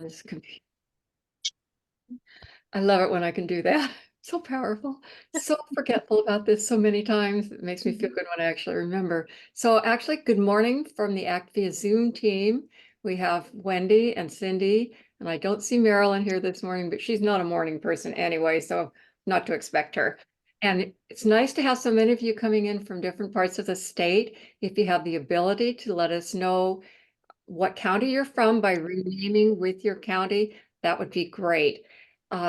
this computer. I love it when I can do that. So powerful. So forgetful about this so many times. It makes me feel good when I actually remember. So actually, good morning from the Act Via Zoom team. We have Wendy and Cindy, and I don't see Marilyn here this morning, but she's not a morning person anyway, so not to expect her. And it's nice to have so many of you coming in from different parts of the state. If you have the ability to let us know what county you're from by renaming with your county, that would be great.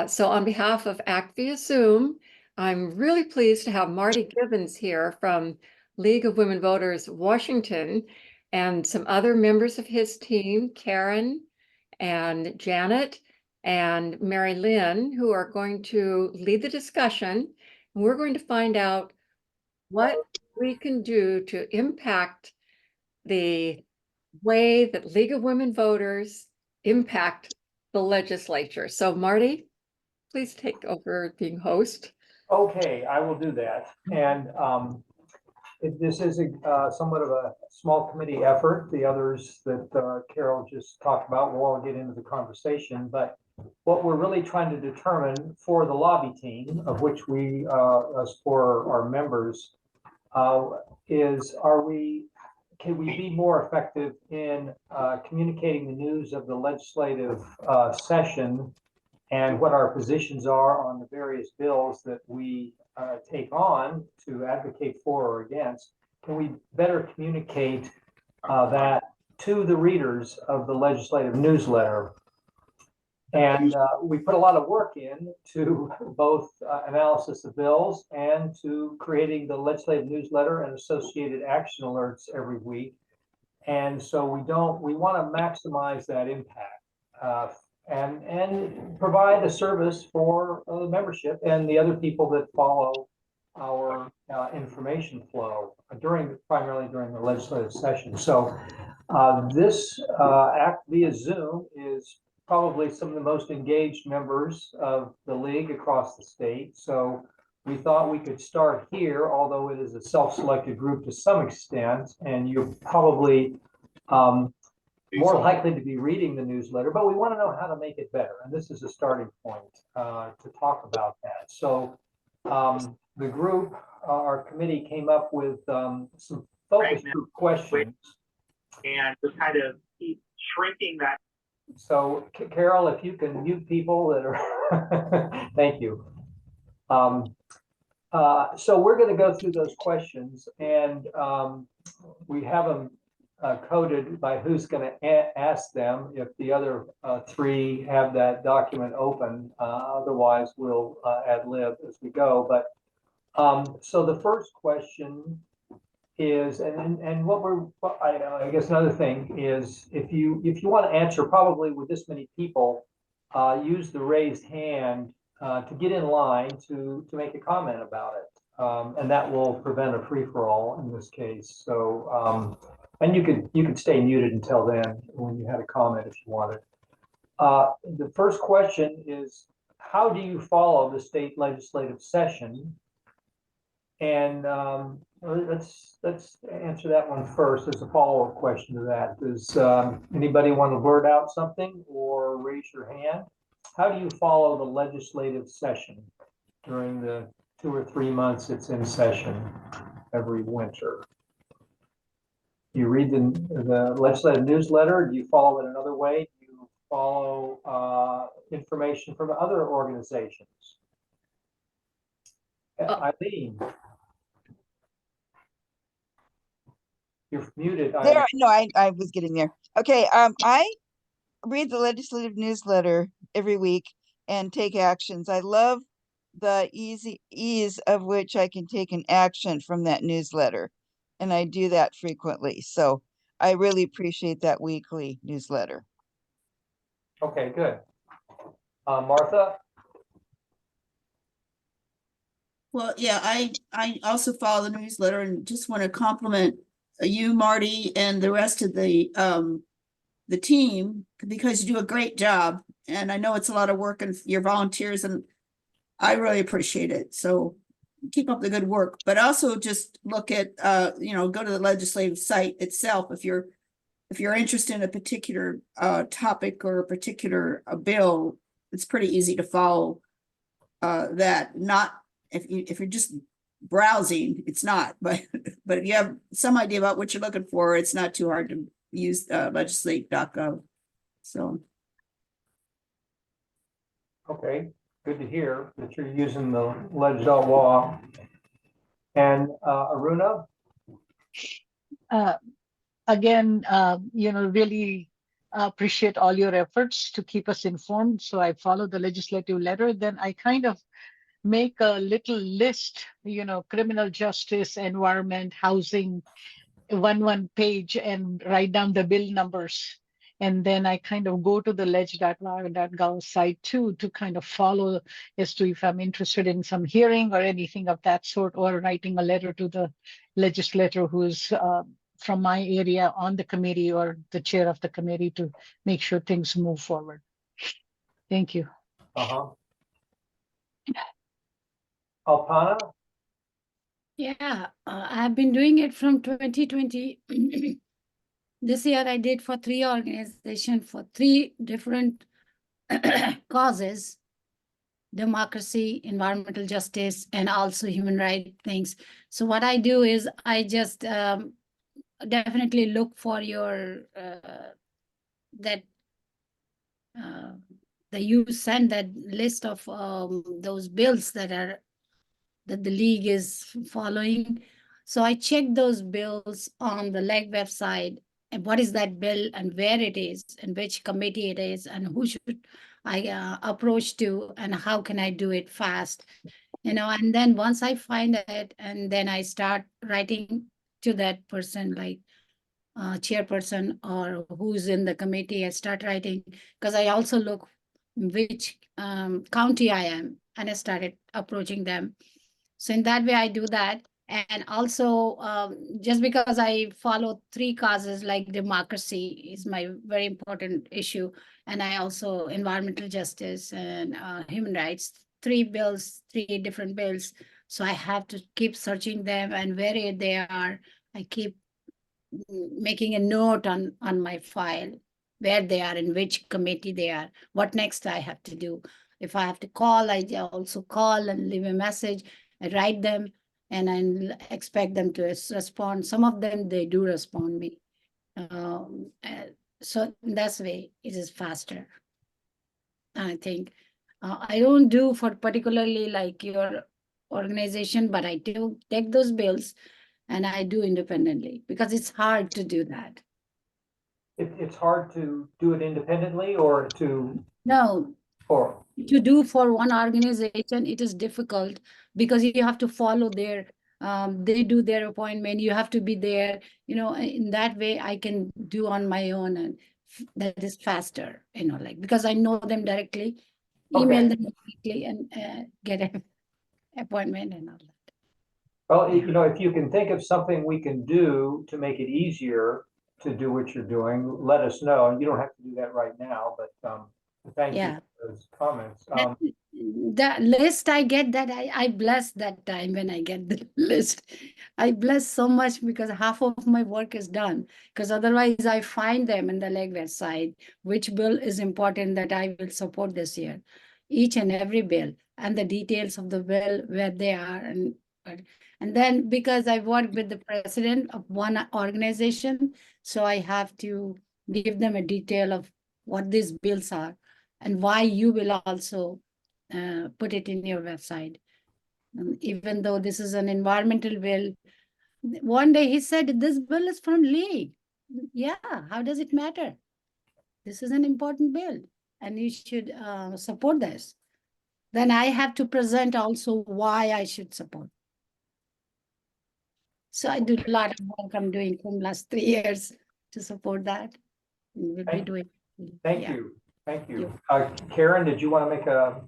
So on behalf of Act Via Zoom, I'm really pleased to have Marty Gibbins here from League of Women Voters Washington, and some other members of his team, Karen and Janet and Mary Lynn, who are going to lead the discussion. And we're going to find out what we can do to impact the way that League of Women Voters impact the legislature. So Marty, please take over being host. Okay, I will do that. And this is somewhat of a small committee effort. The others that Carol just talked about, we'll all get into the conversation. But what we're really trying to determine for the lobby team, of which we, as for our members, is can we be more effective in communicating the news of the legislative session and what our positions are on the various bills that we take on to advocate for or against? Can we better communicate that to the readers of the legislative newsletter? And we put a lot of work in to both analysis of bills and to creating the legislative newsletter and associated action alerts every week. And so we want to maximize that impact and provide a service for the membership and the other people that follow our information flow primarily during the legislative session. So this Act Via Zoom is probably some of the most engaged members of the league across the state. So we thought we could start here, although it is a self-selected group to some extent, and you're probably more likely to be reading the newsletter, but we want to know how to make it better. And this is a starting point to talk about that. So the group, our committee came up with some focus group questions. And to kind of keep shrinking that. So Carol, if you can mute people that are, thank you. So we're going to go through those questions, and we have them coded by who's going to ask them if the other three have that document open. Otherwise, we'll ad lib as we go. But so the first question is, and what I guess another thing is, if you want to answer probably with this many people, use the raised hand to get in line to make a comment about it, and that will prevent a free-for-all in this case. So and you could stay muted until then when you had a comment if you wanted. The first question is, how do you follow the state legislative session? And let's answer that one first as a follow-up question to that. Does anybody want to blurt out something or raise your hand? How do you follow the legislative session during the 2 or 3 months it's in session every winter? You read the legislative newsletter? Do you follow it another way? Do you follow information from other organizations? Eileen, you're muted. There, no, I was getting there. Okay, I read the legislative newsletter every week and take actions. I love the ease of which I can take an action from that newsletter, and I do that frequently. So I really appreciate that weekly newsletter. Okay, good. Martha? Well, yeah, I also follow the newsletter and just want to compliment you, Marty, and the rest of the team, because you do a great job. And I know it's a lot of work and your volunteers, and I really appreciate it. So keep up the good work, but also just look at, go to the legislative site itself. If you're if you're interested in a particular topic or a particular bill, it's pretty easy to follow that. Not if you're just browsing, it's not, but if you have some idea about what you're looking for, it's not too hard to use legislate.gov. So Okay, good to hear that you're using the ledge.wa. And Aruna? Again, really appreciate all your efforts to keep us informed. So I follow the legislative letter. Then I kind of make a little list, criminal justice, environment, housing, one page, and write down the bill numbers. And then I kind of go to the ledge.gov site too to kind of follow as to if I'm interested in some hearing or anything of that sort, or writing a letter to the legislator who's from my area on the committee or the chair of the committee to make sure things move forward. Thank you. Alpana? Yeah, I've been doing it from 2020. This year I did for 3 organizations for 3 different causes: democracy, environmental justice, and also human rights things. So what I do is I just definitely look for your that you send that list of those bills that the league is following. So I check those bills on the LEG website, and what is that bill and where it is and which committee it is and who should I approach to and how can I do it fast, and then once I find it, and then I start writing to that person, like chairperson or who's in the committee. I start writing because I also look which county I am, and I started approaching them. So in that way, I do that. And also, just because I follow 3 causes, like democracy is my very important issue, and I also environmental justice and human rights, 3 bills, 3 different bills. So I have to keep searching them, and where they are, I keep making a note on my file where they are, in which committee they are, what next I have to do. If I have to call, I also call and leave a message. I write them, and I expect them to respond. Some of them, they do respond me. So that's the way it is faster. I think I don't do for particularly like your organization, but I do take those bills and I do independently because it's hard to do that. It's hard to do it independently or to, No, or, to do for one organization, it is difficult because you have to follow their, they do their appointment, you have to be there, in that way I can do on my own, and that is faster, like, because I know them directly, email them directly and get an appointment and all that. well, if you can think of something we can do to make it easier to do what you're doing, let us know. And you don't have to do that right now, but thank you for those comments. That list I get, that I bless that time when I get the list. I bless so much because half of my work is done. Because otherwise I find them in the LEG website, which bill is important that I will support this year. Each and every bill and the details of the bill, where they are. And then because I work with the president of one organization, so I have to give them a detail of what these bills are and why you will also put it in your website. Even though this is an environmental bill, one day he said, this bill is from League. Yeah, how does it matter? This is an important bill and you should support this. Then I have to present also why I should support. So I do a lot of work I'm doing from last 3 years to support that. We'll be doing. Thank you. Thank you. Karen, did you want to make a?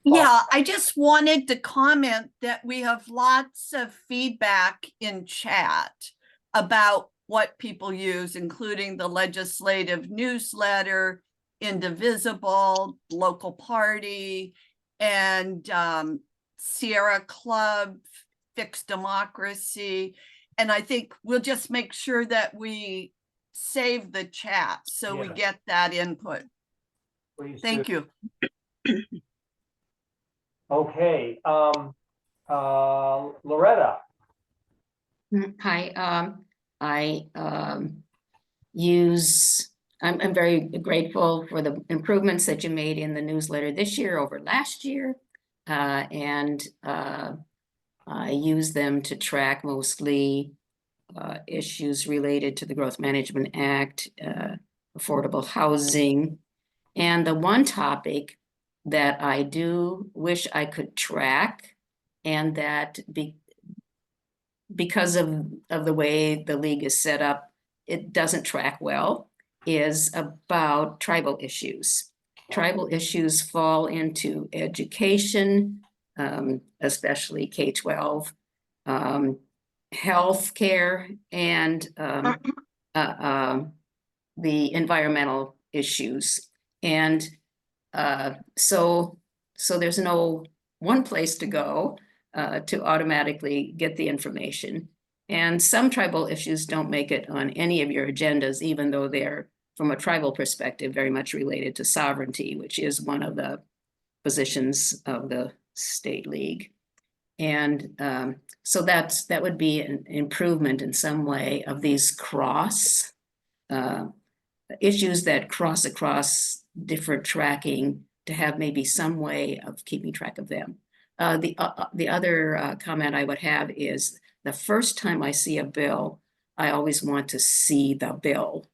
Yeah, I just wanted to comment that we have lots of feedback in chat about what people use, including the legislative newsletter, Indivisible, Local Party, and Sierra Club, Fixed Democracy. And I think we'll just make sure that we save the chat so we Yeah. get that input. Please Thank do. you. Okay, Loretta. Hi, I I'm very grateful for the improvements that you made in the newsletter this year over last year. And I use them to track mostly issues related to the Growth Management Act, affordable housing. And the one topic that I do wish I could track, and that because of the way the league is set up, it doesn't track well, is about tribal issues. Tribal issues fall into education, especially K-12, healthcare, and the environmental issues. And so there's no one place to go to automatically get the information. And some tribal issues don't make it on any of your agendas, even though they're, from a tribal perspective, very much related to sovereignty, which is one of the positions of the state league. And so that would be an improvement in some way of these cross issues that cross across different tracking, to have maybe some way of keeping track of them. The other comment I would have is, the first time I see a bill, I always want to see the bill.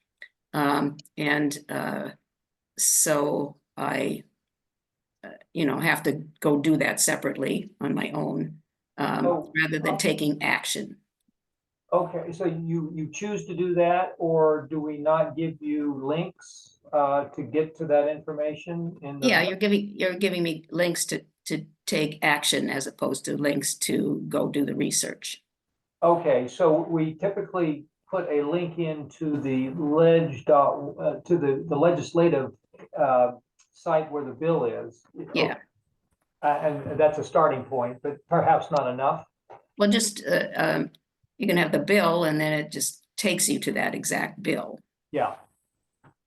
So I have to go do that separately on my own, rather than taking action. Okay, so you choose to do that, or do we not give you links to get to that information in the... Yeah, you're giving me links to take action as opposed to links to go do the research. Okay, so we typically put a link into the the legislative site where the bill is. Yeah. And that's a starting point, but perhaps not enough. Well, just you can have the bill, and then it just takes you to that exact bill. Yeah.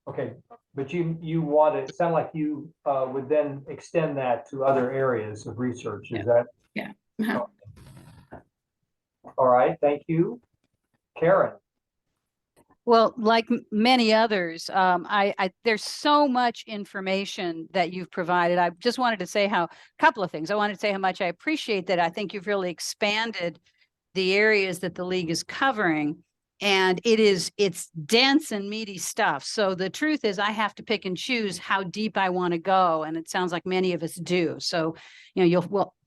Okay, but you want it sound like you would then extend that to other areas of research. Is that? Yeah. Uh-huh. All right, thank you. Karen. Well, like many others, there's so much information that you've provided. I just wanted to say a couple of things. I wanted to say how much I appreciate that. I think you've really expanded the areas that the league is covering, and it's dense and meaty stuff. So the truth is, I have to pick and choose how deep I want to go, and it sounds like many of us do. So,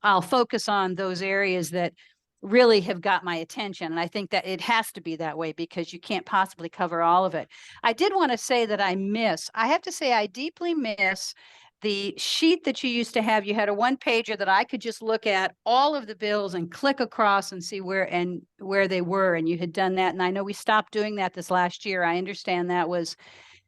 I'll focus on those areas that really have got my attention. And I think that it has to be that way, because you can't possibly cover all of it. I did want to say that I have to say I deeply miss the sheet that you used to have. You had a one-pager that I could just look at all of the bills and click across and see where they were. And you had done that. And I know we stopped doing that this last year. I understand that was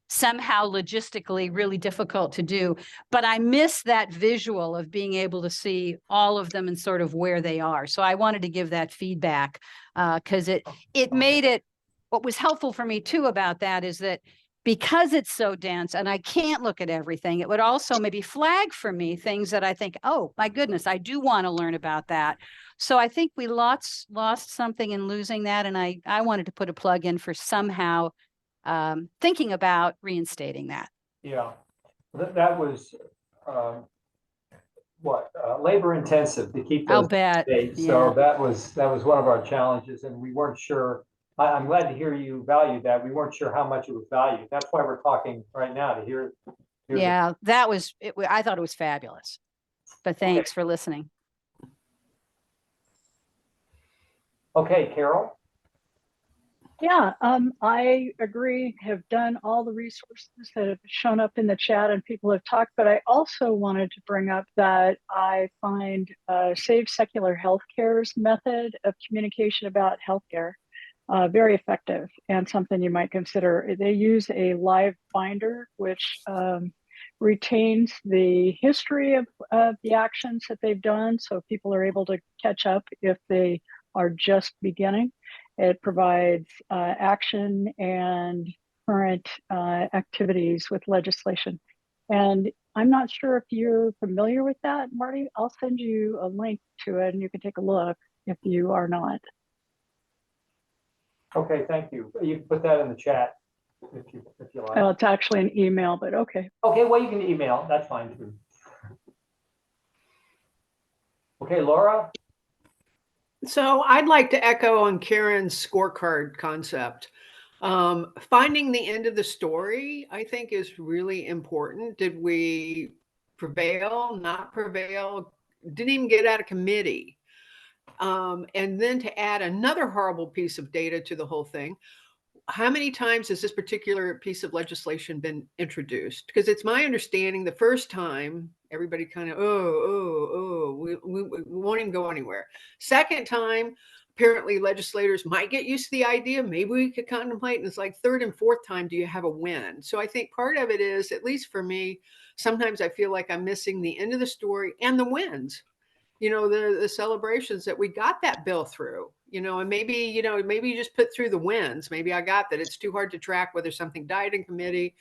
somehow logistically really difficult to do, but I miss that visual of being able to see all of them and sort of where they are. So I wanted to give that feedback because it made it, what was helpful for me too about that is that because it's so dense and I can't look at everything, it would also maybe flag for me things that I think, oh my goodness, I do want to learn about that. So I think we lost something in losing that. And I wanted to put a plug in for somehow thinking about reinstating that. Yeah, that was labor intensive to keep those. I'll bet. Dates. Yeah. So that was one of our challenges, and we weren't sure. I'm glad to hear you valued that. We weren't sure how much it was valued. That's why we're talking right now, to hear Yeah, that was it. I thought it was fabulous. But thanks for listening. Okay, Carol. Yeah, I agree, have done all the resources that have shown up in the chat and people have talked, but I also wanted to bring up that I find Save Secular Healthcare's method of communication about healthcare very effective and something you might consider. They use a live binder, which retains the history of the actions that they've done, so people are able to catch up if they are just beginning. It provides action and current activities with legislation. And I'm not sure if you're familiar with that, Marty. I'll send you a link to it and you can take a look if you are not. Okay, thank you. You can put that in the chat if you like. It's actually an email, but okay. Okay, well, you can email. That's fine too. Okay, Laura? So I'd like to echo on Karen's scorecard concept. Finding the end of the story, I think, is really important. Did we prevail, not prevail? Didn't even get out of committee. And then to add another horrible piece of data to the whole thing, how many times has this particular piece of legislation been introduced? Because it's my understanding the first time everybody kind of, we won't even go anywhere. Second time, apparently legislators might get used to the idea, maybe we could contemplate, and it's like third and fourth time, do you have a win? So I think part of it is, at least for me, sometimes I feel like I'm missing the end of the story and the wins. You know, the celebrations that we got that bill through, you know, and maybe, maybe you just put through the wins. Maybe I got that it's too hard to track whether something died in committee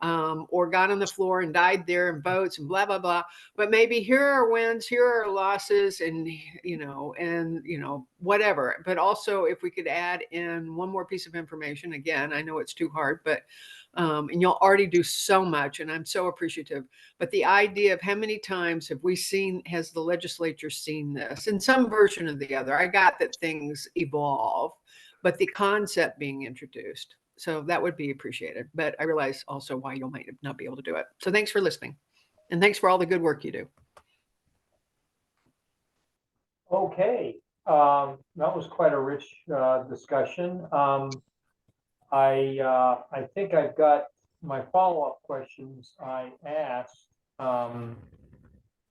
or got on the floor and died there in votes and blah, blah, blah. But maybe here are wins, here are losses, and, whatever. But also if we could add in one more piece of information, again, I know it's too hard, but and you'll already do so much, and I'm so appreciative. But the idea of how many times has the legislature seen this in some version or the other? I got that things evolve, but the concept being introduced. So that would be appreciated. But I realize also why you might not be able to do it. So thanks for listening. And thanks for all the good work you do. Okay, that was quite a rich discussion. I think I've got my follow-up questions I asked.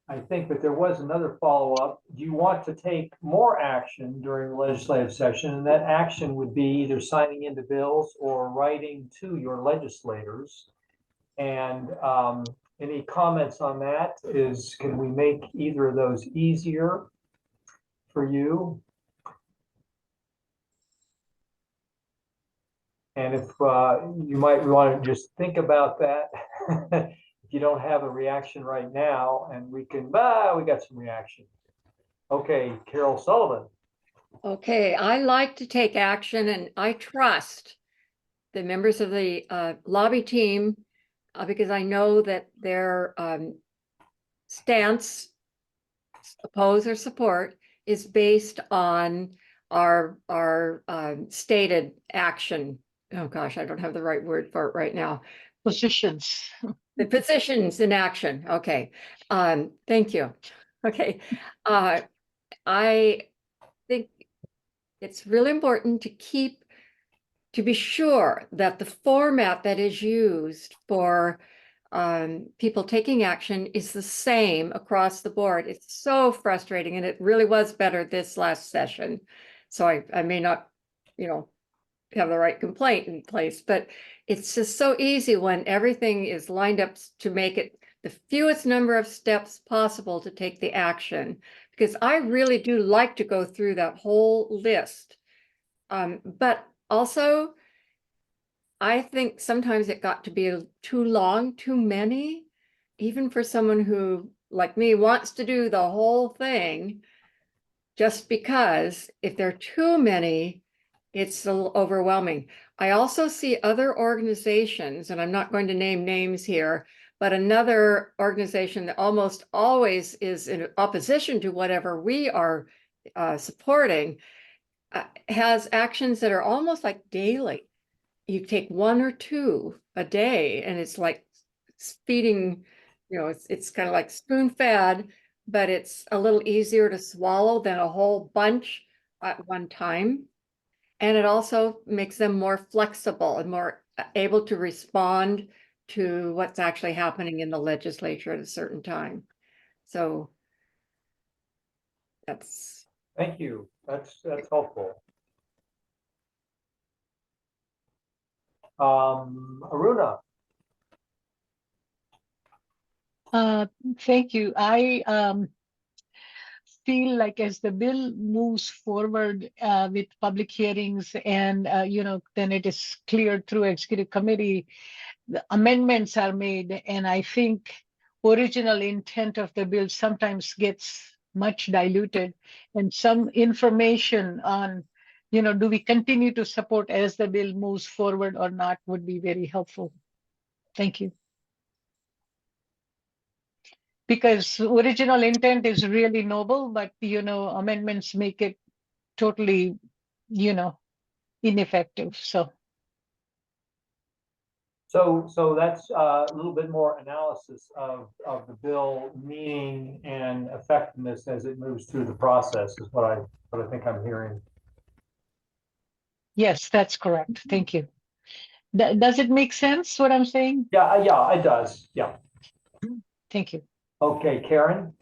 I think that there was another follow-up. Do you want to take more action during the legislative session? And that action would be either signing into bills or writing to your legislators. And any comments on that? Can we make either of those easier for you? And if you might want to just think about that, if you don't have a reaction right now, and we got some reaction. Okay, Carol Sullivan. Okay, I like to take action, and I trust the members of the lobby team because I know that their stance, oppose or support, is based on our stated action. Oh gosh, I don't have the right word for it right now. Positions. The positions in action. Okay. Thank you. Okay. I think it's really important to be sure that the format that is used for people taking action is the same across the board. It's so frustrating, and it really was better this last session. So I may not, have the right complaint in place, but it's just so easy when everything is lined up to make it the fewest number of steps possible to take the action, because I really do like to go through that whole list. But also, I think sometimes it got to be too long, too many, even for someone who, like me, wants to do the whole thing, just because if there are too many, it's a little overwhelming. I also see other organizations, and I'm not going to name names here, but another organization that almost always is in opposition to whatever we are supporting has actions that are almost like daily. You take one or two a day, and it's like feeding, it's kind of like spoon fed, but it's a little easier to swallow than a whole bunch at one time. And it also makes them more flexible and more able to respond to what's actually happening in the legislature at a certain time. So that's. Thank you. That's helpful. Aruna. Thank you. feel like as the bill moves forward with public hearings and, then it is cleared through executive committee, the amendments are made. And I think original intent of the bill sometimes gets much diluted, and some information on, do we continue to support as the bill moves forward or not would be very helpful. Thank you. Because original intent is really noble, but, amendments make it totally, ineffective. So that's a little bit more analysis of the bill meaning and effectiveness as it moves through the process is what I think I'm hearing. yes, that's correct. Thank you. Does it make sense what I'm saying? Yeah, it does. Yeah. Thank you. Okay, Karen.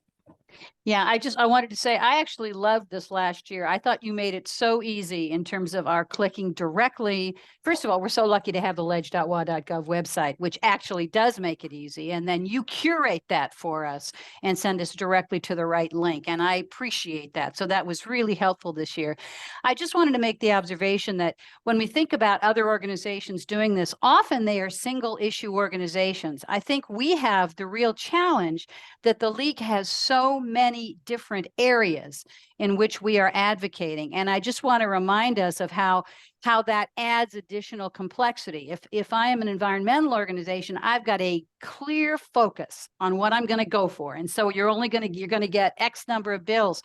Yeah, I wanted to say, I actually loved this last year. I thought you made it so easy in terms of our clicking directly. First of all, we're so lucky to have the leg.wa.gov website, which actually does make it easy. And then you curate that for us and send us directly to the right link. And I appreciate that. So that was really helpful this year. I just wanted to make the observation that when we think about other organizations doing this, often they are single issue organizations. I think we have the real challenge that the league has so many different areas in which we are advocating. And I just want to remind us of how that adds additional complexity. If I am an environmental organization, I've got a clear focus on what I'm going to go for. And so you're going to get X number of bills.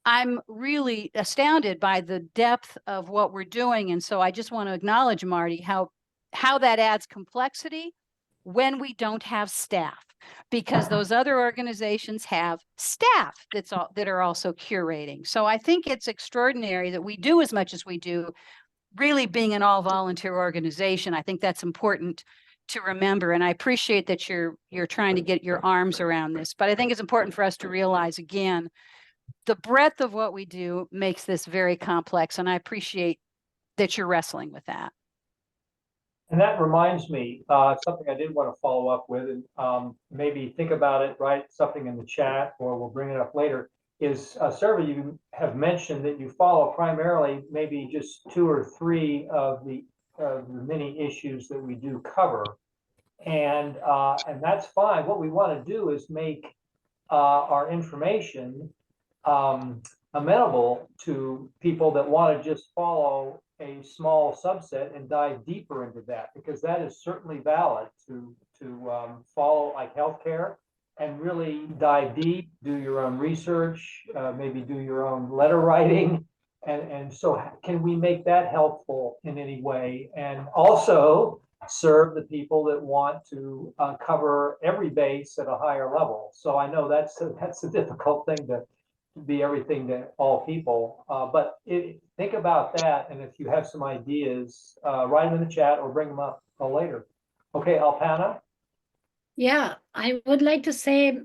I'm really astounded by the depth of what we're doing. And so I just want to acknowledge, Marty, how that adds complexity when we don't have staff, because those other organizations have staff that are also curating. So I think it's extraordinary that we do as much as we do, really being an all volunteer organization. I think that's important to remember. And I appreciate that you're trying to get your arms around this, but I think it's important for us to realize, again, the breadth of what we do makes this very complex. And I appreciate that you're wrestling with that. And that reminds me, something I did want to follow up with, and maybe think about it, write something in the chat, or we'll bring it up later, is several of you have mentioned that you follow primarily maybe just 2 or 3 of the many issues that we do cover. And that's fine. What we want to do is make our information amenable to people that want to just follow a small subset and dive deeper into that, because that is certainly valid to follow like healthcare and really dive deep, do your own research, maybe do your own letter writing. And so can we make that helpful in any way? And also serve the people that want to cover every base at a higher level. So I know that's a difficult thing to be everything to all people, but think about that, and if you have some ideas, write them in the chat or bring them up later. Okay, Alpana? Yeah, I would like to say,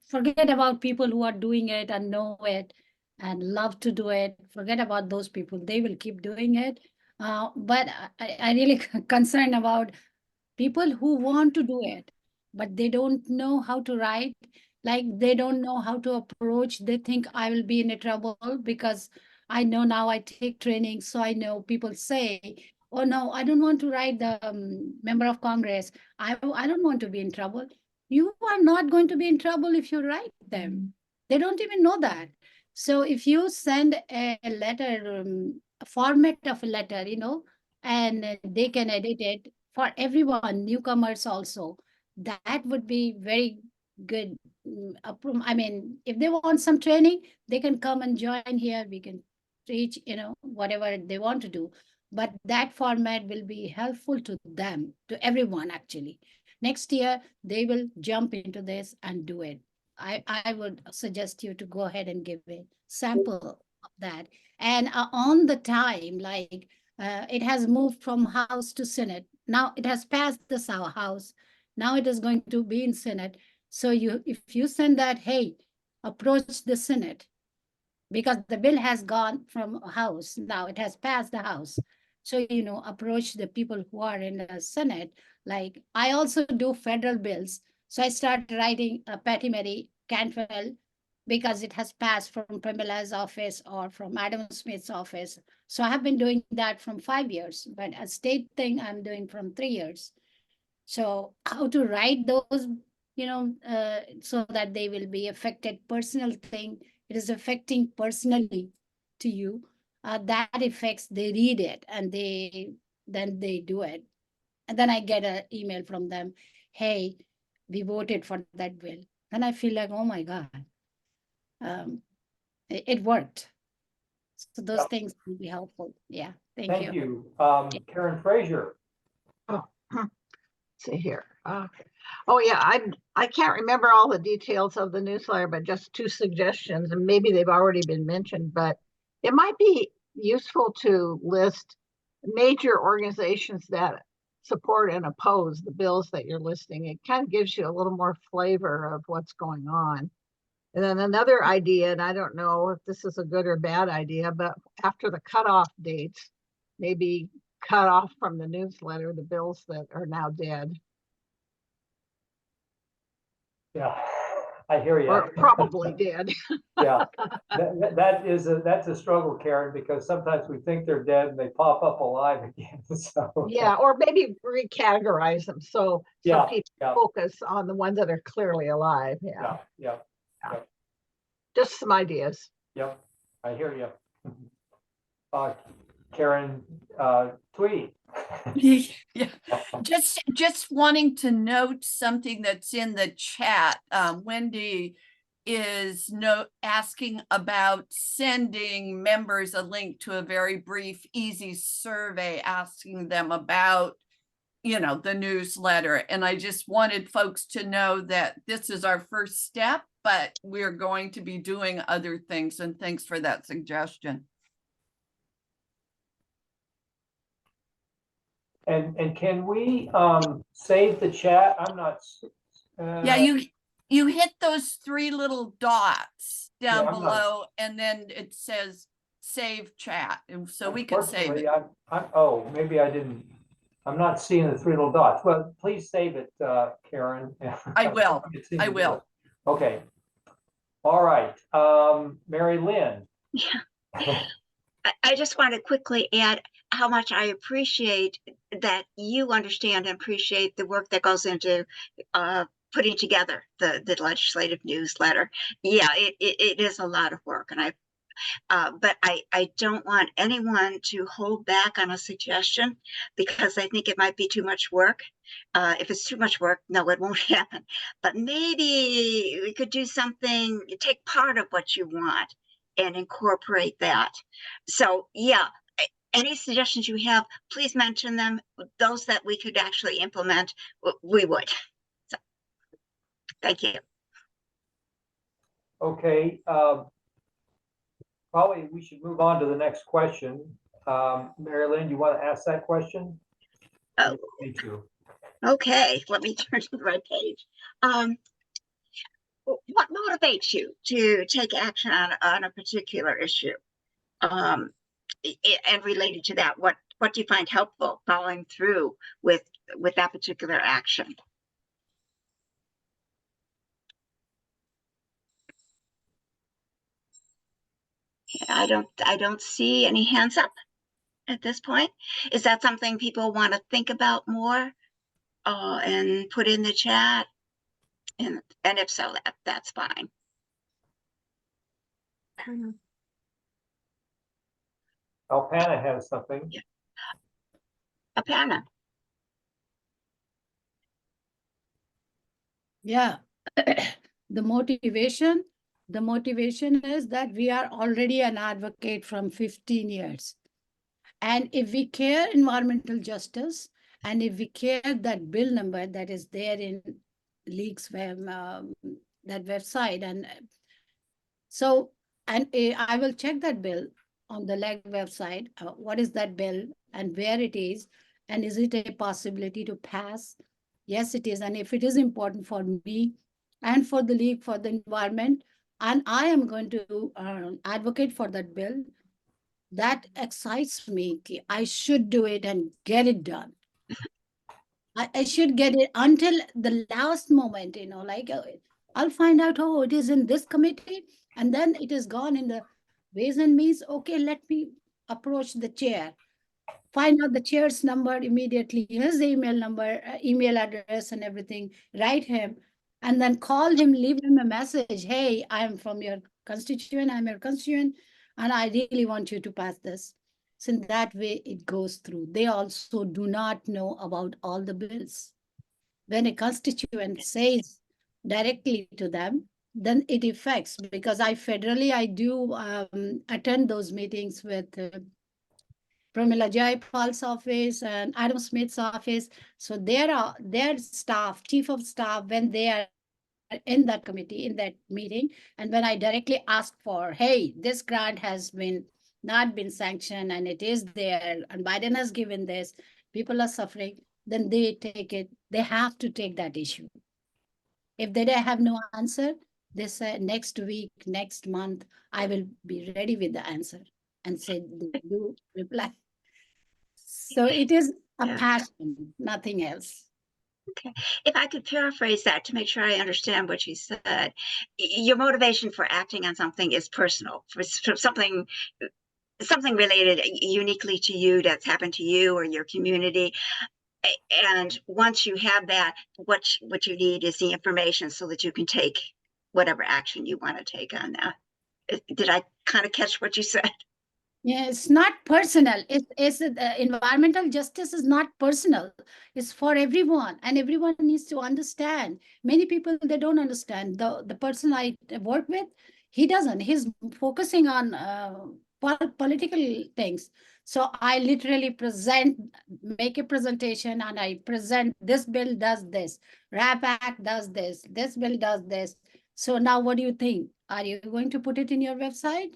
forget about people who are doing it and know it and love to do it. Forget about those people. They will keep doing it. But I really concerned about people who want to do it, but they don't know how to write. Like they don't know how to approach. They think I will be in a trouble because I know now I take training. So I know people say, oh no, I don't want to write the member of Congress. I don't want to be in trouble. You are not going to be in trouble if you write them. They don't even know that. So if you send a letter, a format of a letter, and they can edit it for everyone, newcomers also, that would be very good. I mean, if they want some training, they can come and join here. We can teach, whatever they want to do. But that format will be helpful to them, to everyone actually. Next year, they will jump into this and do it. I would suggest you to go ahead and give a sample of that. And on the time, like it has moved from House to Senate. Now it has passed the House. Now it is going to be in Senate. So if you send that, hey, approach the Senate, because the bill has gone from House, now it has passed the House. So, approach the people who are in the Senate. Like I also do federal bills. So I start writing Patty Mary Cantwell because it has passed from Pamela's office or from Adam Smith's office. So I have been doing that from 5 years, but a state thing I'm doing from 3 years. So how to write those, so that they will be affected personal thing. It is affecting personally to you. That affects, they read it and then they do it. And then I get an email from them, hey, we voted for that bill. And I feel like, oh my God, it worked. So those things will be helpful. Yeah, Thank you. you. Karen Frazier. Oh, see here. Oh yeah, I can't remember all the details of the newsletter, but just 2 suggestions, and maybe they've already been mentioned, but it might be useful to list major organizations that support and oppose the bills that you're listing. It kind of gives you a little more flavor of what's going on. And then another idea, and I don't know if this is a good or bad idea, but after the cutoff dates, maybe cut off from the newsletter the bills that are now dead. Yeah, I hear you. Or probably dead. Yeah, that's a struggle, Karen, because sometimes we think they're dead and they pop up alive again. So Yeah, or maybe recategorize them so Yeah, people yeah. focus on the ones that are clearly alive. Yeah, yeah, just some ideas. yep. I hear you. Karen, Tweedy. Yeah, just wanting to note something that's in the chat. Wendy is asking about sending members a link to a very brief, easy survey, asking them about, the newsletter. And I just wanted folks to know that this is our first step, but we're going to be doing other things. And thanks for that suggestion. And can we save the chat? I'm not. Yeah, you hit those 3 little dots down Yeah, I'm not- below, and then it says save chat, and so we can save it. Oh, maybe I didn't. I'm not seeing the 3 little dots. Well, please save it, Karen. I will. I will. Okay. All right. Mary Lynn. Yeah. I just want to quickly add how much I appreciate that you understand and appreciate the work that goes into putting together the legislative newsletter. Yeah, it is a lot of work, and but I don't want anyone to hold back on a suggestion because I think it might be too much work. If it's too much work, no, it won't happen. But maybe we could do something, take part of what you want and incorporate that. So yeah, any suggestions you have, please mention them. Those that we could actually implement, we would. So, thank you. Okay. Probably we should move on to the next question. Mary Lynn, you want to ask that question? Oh, Me too. Okay, let me turn to the right page. What motivates you to take action on a particular issue? And related to that, what do you find helpful following through with that particular action? I don't see any hands up at this point. Is that something people want to think about more and put in the chat? And if so, that's fine. Alpana has something. Yeah. Alpana. Yeah. The motivation is that we are already an advocate from 15 years. And if we care environmental justice, and if we care that bill number that is there in League's that website, and so, and I will check that bill on the LEG website. What is that bill and where it is, and is it a possibility to pass? Yes, it is. And if it is important for me and for the League for the environment, and I am going to advocate for that bill, that excites me. I should do it and get it done. I should get it until the last moment, like I'll find out, oh, it is in this committee, and then it is gone in the Ways and Means. Okay, let me approach the chair. Find out the chair's number immediately, his email number, email address and everything, write him, and then call him, leave him a message. Hey, I'm from your constituent, I'm your constituent, and I really want you to pass this. So in that way, it goes through. They also do not know about all the bills. When a constituent says directly to them, then it affects, because I do attend those meetings with Pramila Jaipal's office and Adam Smith's office. So their staff, chief of staff, when they are in that committee, in that meeting, and when I directly ask for, hey, this grant has not been sanctioned and it is there, and Biden has given this, people are suffering, then they have to take that issue. If they have no answer, they say next week, next month, I will be ready with the answer and say, do reply. So it is a passion, nothing else. Okay. If I could paraphrase that to make sure I understand what you said, your motivation for acting on something is personal, for something related uniquely to you that's happened to you or your community. And once you have that, what you need is the information so that you can take whatever action you want to take on that. Did I kind of catch what you said? Yeah, it's not personal. It's environmental justice is not personal. It's for everyone, and everyone needs to understand. Many people, they don't understand. The person I work with, he doesn't. He's focusing on political things. So I literally make a presentation, and I present, this bill does this, RAP Act does this bill does this. So now what do you think? Are you going to put it in your website?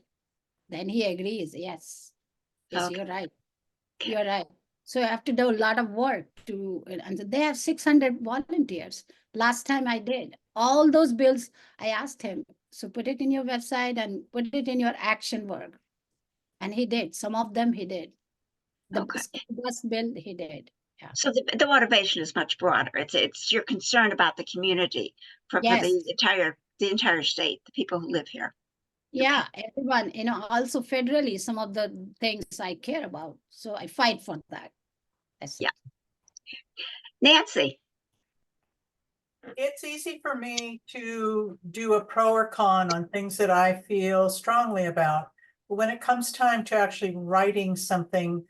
Then he agrees, yes, Okay. you're right. You're right. So I have to do a lot of work and they have 600 volunteers. Last time I did all those bills, I asked him, so put it in your website and put it in your action work. And he did. Some of them he did. The bus bill he did. Yeah. So the motivation is much broader. It's you're concerned about the community for the entire state, the people who live here. Yeah, everyone, also federally, some of the things I care about. So I fight for that. Yeah. Nancy. It's easy for me to do a pro or con on things that I feel strongly about. But when it comes time to actually writing something,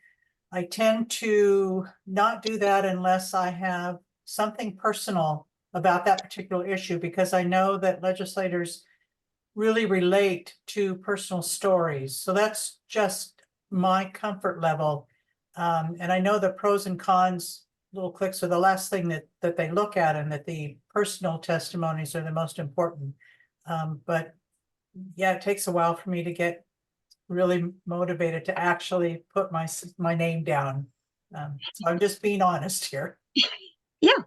I tend to not do that unless I have something personal about that particular issue, because I know that legislators really relate to personal stories. So that's just my comfort level. And I know the pros and cons little clicks are the last thing that they look at, and that the personal testimonies are the most important. But yeah, it takes a while for me to get really motivated to actually put my name down. So I'm just being honest here. Yeah,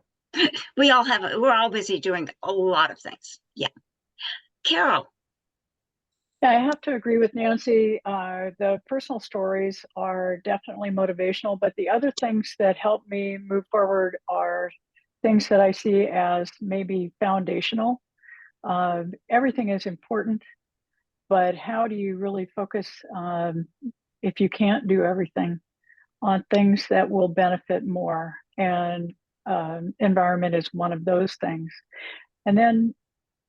we're all busy doing a lot of things. Yeah. Carol. Yeah, I have to agree with Nancy. The personal stories are definitely motivational, but the other things that help me move forward are things that I see as maybe foundational. Everything is important, but how do you really focus, if you can't do everything, on things that will benefit more? And environment is one of those things. And then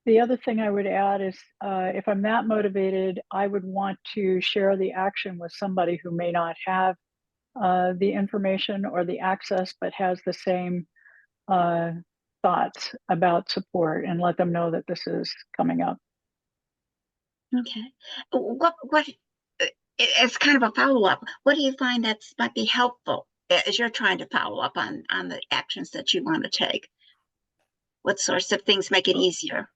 the other thing I would add is, if I'm that motivated, I would want to share the action with somebody who may not have the information or the access, but has the same thoughts about support, and let them know that this is coming up. Okay. What it's kind of a follow-up. What do you find that might be helpful as you're trying to follow up on the actions that you want to take? What sorts of things make it easier?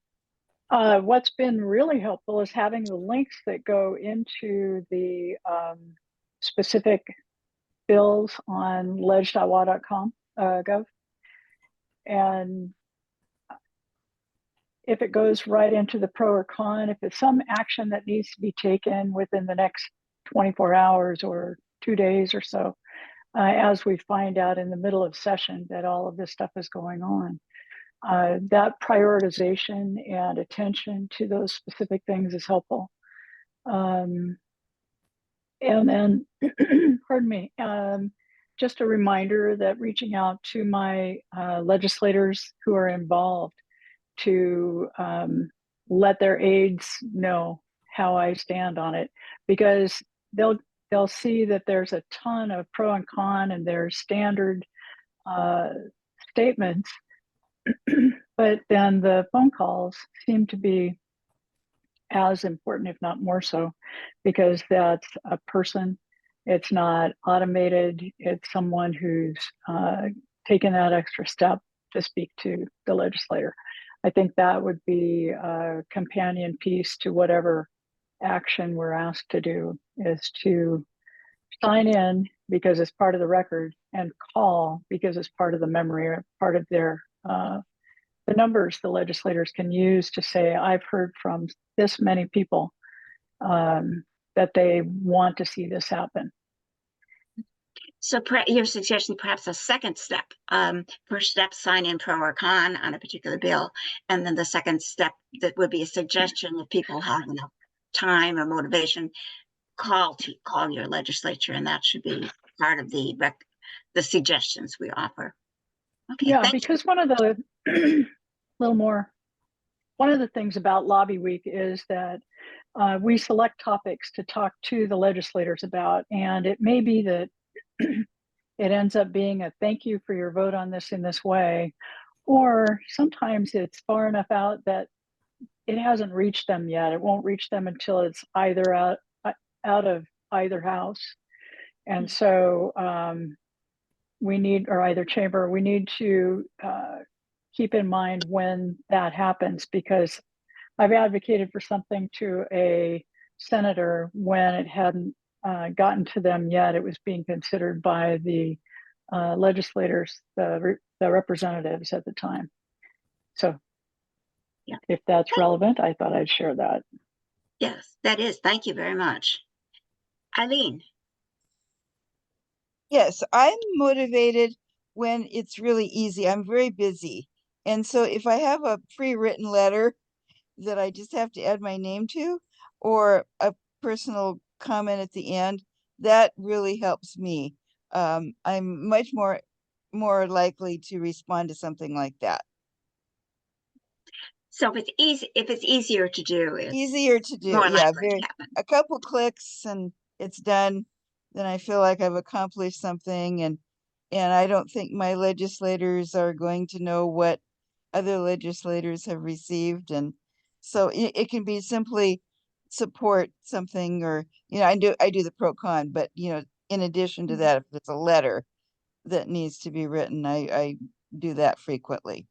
What's been really helpful is having the links that go into the specific bills on leg.wa.com gov. And if it goes right into the pro or con, if it's some action that needs to be taken within the next 24 hours or 2 days or so, as we find out in the middle of session that all of this stuff is going on, that prioritization and attention to those specific things is helpful. And then, pardon me, just a reminder that reaching out to my legislators who are involved to let their aides know how I stand on it, because they'll see that there's a ton of pro and con, and there's standard statements, but then the phone calls seem to be as important, if not more so, because that's a person. It's not automated. It's someone who's taken that extra step to speak to the legislator. I think that would be a companion piece to whatever action we're asked to do, is to sign in because it's part of the record, and call because it's part of the memory, or part of their the numbers the legislators can use to say, I've heard from this many people that they want to see this happen. So your suggestion, perhaps a second step. First step, sign in pro or con on a particular bill. And then the second step, that would be a suggestion if people have enough time or motivation, call your legislature, and that should be part of the suggestions we offer. Okay, yeah, because one of the one of the things about Lobby Week is that we select topics to talk to the legislators about, and it may be that it ends up being a thank you for your vote on this in this way, or sometimes it's far enough out that it hasn't reached them yet. It won't reach them until it's either out of either house. And so we need, or either chamber, we need to keep in mind when that happens, because I've advocated for something to a senator when it hadn't gotten to them yet. It was being considered by the legislators, the representatives at the time. So yeah, if that's relevant, I thought I'd share that. Yes, that is. Thank you very much. Eileen. Yes, I'm motivated when it's really easy. I'm very busy. And so if I have a pre-written letter that I just have to add my name to, or a personal comment at the end, that really helps me. I'm much more likely to respond to something like that. So if it's easier to do, it's easier to do. more Yeah, likely to happen. a couple clicks and it's done. Then I feel like I've accomplished something, and I don't think my legislators are going to know what other legislators have received, and so it can be simply support something, or I do the pro con, but in addition to that, if it's a letter that needs to be written, I do that frequently.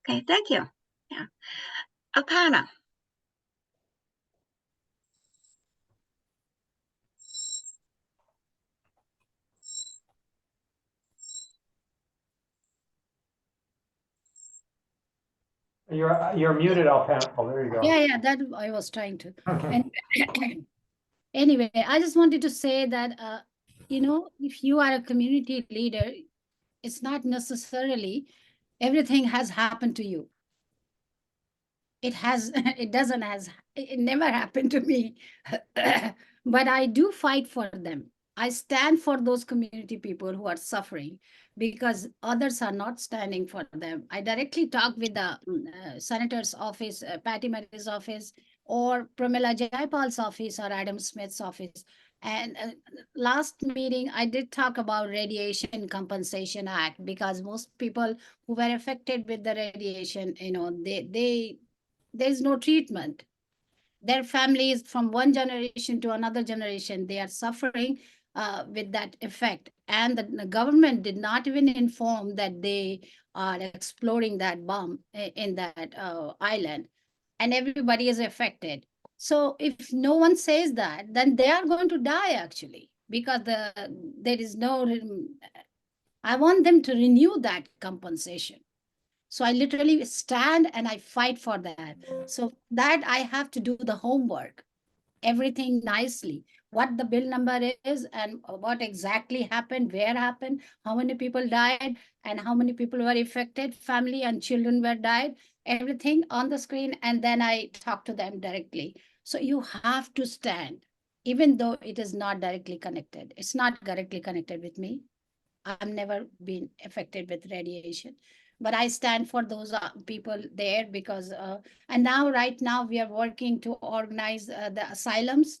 Okay, thank you. Yeah, Apana. You're muted, Alpana. Oh, there you go. Yeah, that I was trying to. Okay. And anyway, I just wanted to say that, if you are a community leader, it's not necessarily everything has happened to you. It never happened to me, but I do fight for them. I stand for those community people who are suffering because others are not standing for them. I directly talk with the senator's office, Patty Murray's office, or Pramila Jaipal's office, or Adam Smith's office. And last meeting, I did talk about Radiation Compensation Act, because most people who were affected with the radiation, there's no treatment. Their families from one generation to another generation, they are suffering with that effect. And the government did not even inform that they are exploding that bomb in that island. And everybody is affected. So if no one says that, then they are going to die actually, because there is no, I want them to renew that compensation. So I literally stand and I fight for that. So that I have to do the homework, everything nicely. what the bill number is and what exactly happened, where happened, how many people died, and how many people were affected, family and children were died, everything on the screen, and then I talk to them directly. So you have to stand, even though it is not directly connected. It's not directly connected with me. I've never been affected with radiation, but I stand for those people there because, and now, right now, we are working to organize the asylums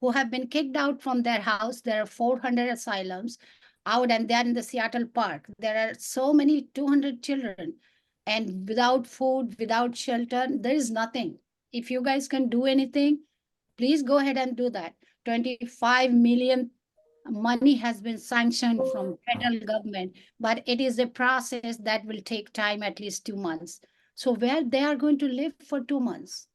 who have been kicked out from their house. There are 400 asylums out, and they're in the Seattle Park. There are so many 200 children, and without food, without shelter, there is nothing. If you guys can do anything, please go ahead and do that. 25 million money has been sanctioned from federal government, but it is a process that will take time, at least 2 months. So where they are going to live for 2 months?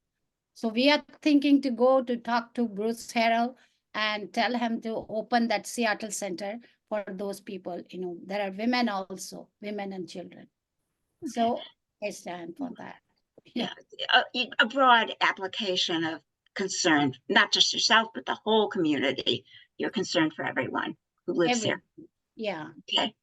So we are thinking to go to talk to Bruce Harrell and tell him to open that Seattle Center for those people. You know, there are women also, women and children. So I stand for that. Yeah, a broad application of concern, not just yourself, but the whole community. You're concerned for everyone who lives there. Yeah. Okay.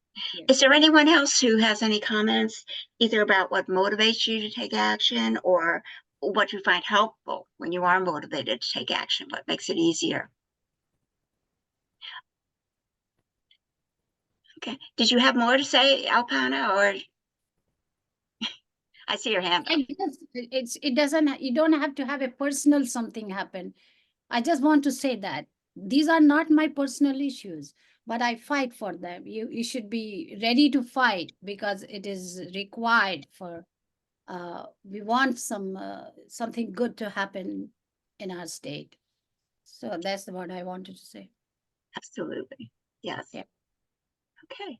Is there anyone else who has any comments, either about what motivates you to take action or what you find helpful when you are motivated to take action? What makes it easier? Okay. Did you have more to say, Alpana, or I see your hand up. It doesn't, you don't have to have a personal something happen. I just want to say that these are not my personal issues, but I fight for them. You should be ready to fight because it is required for, we want something good to happen in our state. So that's what I wanted to say. Absolutely. Yes. Yeah. Okay.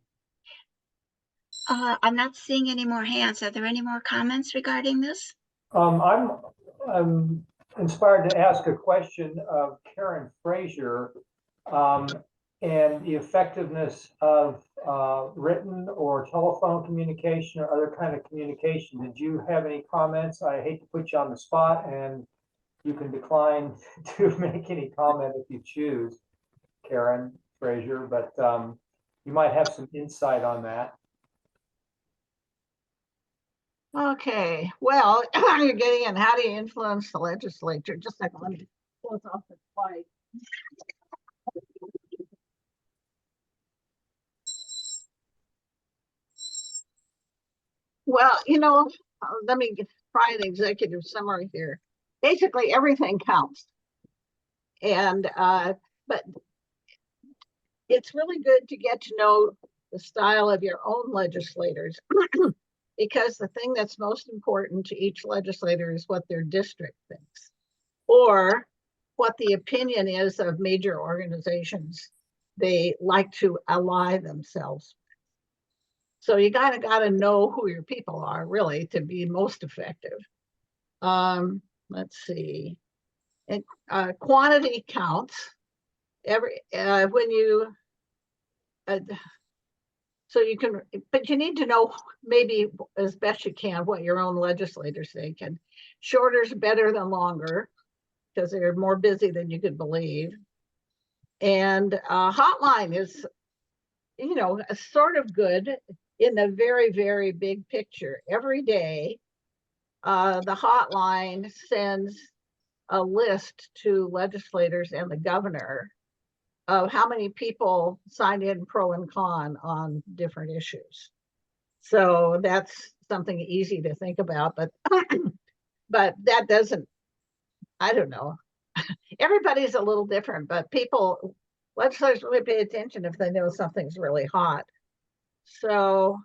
I'm not seeing any more hands. Are there any more comments regarding this? I'm inspired to ask a question of Karen Frazier, and the effectiveness of written or telephone communication or other kind of communication. Did you have any comments? I hate to put you on the spot, and you can decline to make any comment if you choose, Karen Frazier, but you might have some insight on that. Okay, well, you're getting in, how do you influence the legislature? Just like, let me close off the slide. Well, let me try an executive summary here. Basically, everything counts. And, but it's really good to get to know the style of your own legislators because the thing that's most important to each legislator is what their district thinks or what the opinion is of major organizations they like to ally themselves with. So you got to know who your people are really to be most effective. Let's see. And quantity counts. When you so you can, but you need to know maybe as best you can what your own legislators think. And shorter is better than longer because they're more busy than you could believe. And hotline is, sort of good in the very, very big picture. Every day, the hotline sends a list to legislators and the governor of how many people signed in pro and con on different issues. So that's something easy to think about, but that doesn't, I don't know. Everybody's a little different, but legislators really pay attention if they know something's really hot. So,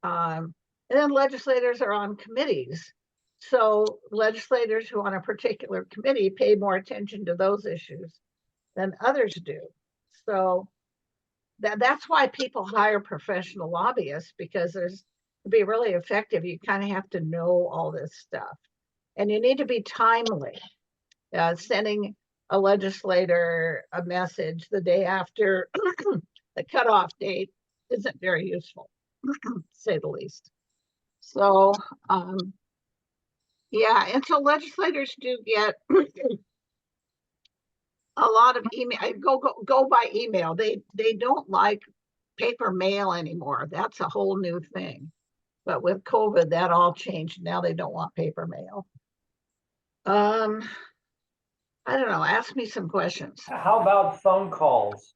and then legislators are on committees. So legislators who on a particular committee pay more attention to those issues than others do. So that's why people hire professional lobbyists, because to be really effective, you kind of have to know all this stuff. And you need to be timely. Sending a legislator a message the day after the cutoff date isn't very useful, to say the least. So, yeah, and so legislators do get a lot of email, go by email. They don't like paper mail anymore. That's a whole new thing. But with COVID, that all changed. Now they don't want paper mail. I don't know. Ask me some questions. How about phone calls?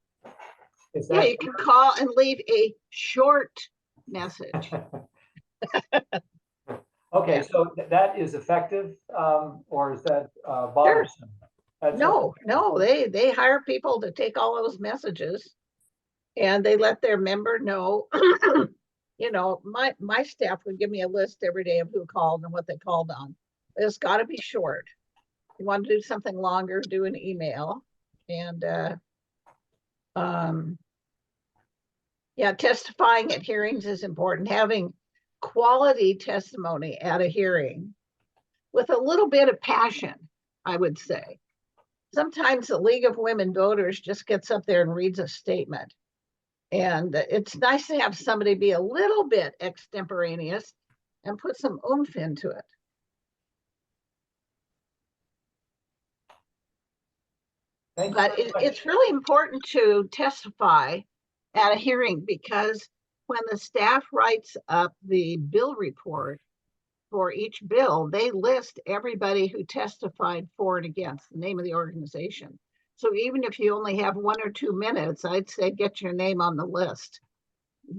Is Yeah, that you can call and leave a short message. okay? Yeah. So that is effective, or is that bothersome? That's No, they hire people to take all those messages and they let their member know. You know, my staff would give me a list every day of who called and what they called on. It's got to be short. If you want to do something longer, do an email. And yeah, testifying at hearings is important. Having quality testimony at a hearing with a little bit of passion, I would say. Sometimes the League of Women Voters just gets up there and reads a statement. And it's nice to have somebody be a little bit extemporaneous and put some oomph into it. But it's really important to testify at a hearing, because when the staff writes up the bill report for each bill, they list everybody who testified for and against, the name of the organization. So even if you only have 1 or 2 minutes, I'd say get your name on the list.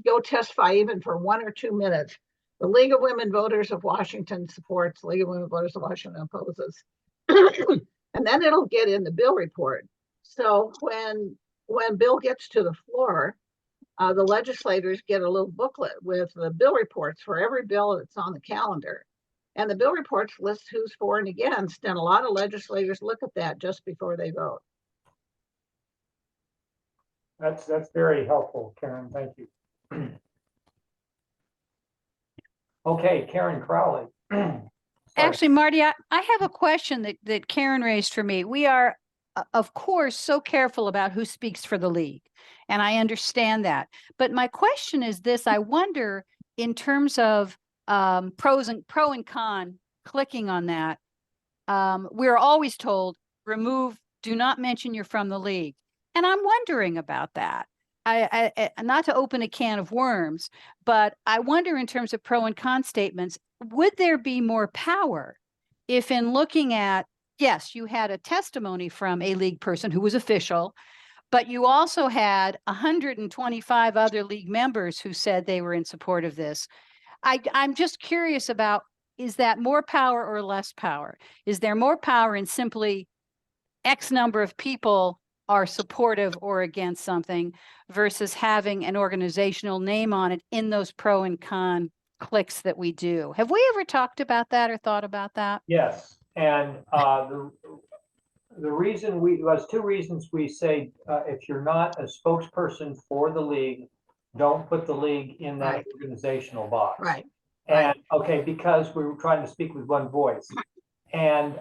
Go testify even for 1 or 2 minutes. The League of Women Voters of Washington supports, League of Women Voters of Washington opposes. And then it'll get in the bill report. So when bill gets to the floor, the legislators get a little booklet with the bill reports for every bill that's on the calendar. And the bill reports list who's for and against. And a lot of legislators look at that just before they vote. That's very helpful, Karen. Thank you. Okay, Karen Crowley. Actually, Marty, I have a question that Karen raised for me. We are, of course, so careful about who speaks for the league, and I understand that. But my question is this: I wonder, in terms of pro and con, clicking on that, we're always told remove, do not mention you're from the league, and I'm wondering about that. I not to open a can of worms, but I wonder in terms of pro and con statements, would there be more power if, in looking at, yes, you had a testimony from a league person who was official, but you also had 125 other league members who said they were in support of this. I'm just curious about, is that more power or less power? Is there more power in simply X number of people are supportive or against something versus having an organizational name on it in those pro and con clicks that we do? Have we ever talked about that or thought about that? Yes, and the reason there's 2 reasons we say if you're not a spokesperson for the league, don't put the league in that organizational box. Right. And okay, because we were trying to speak with one voice, and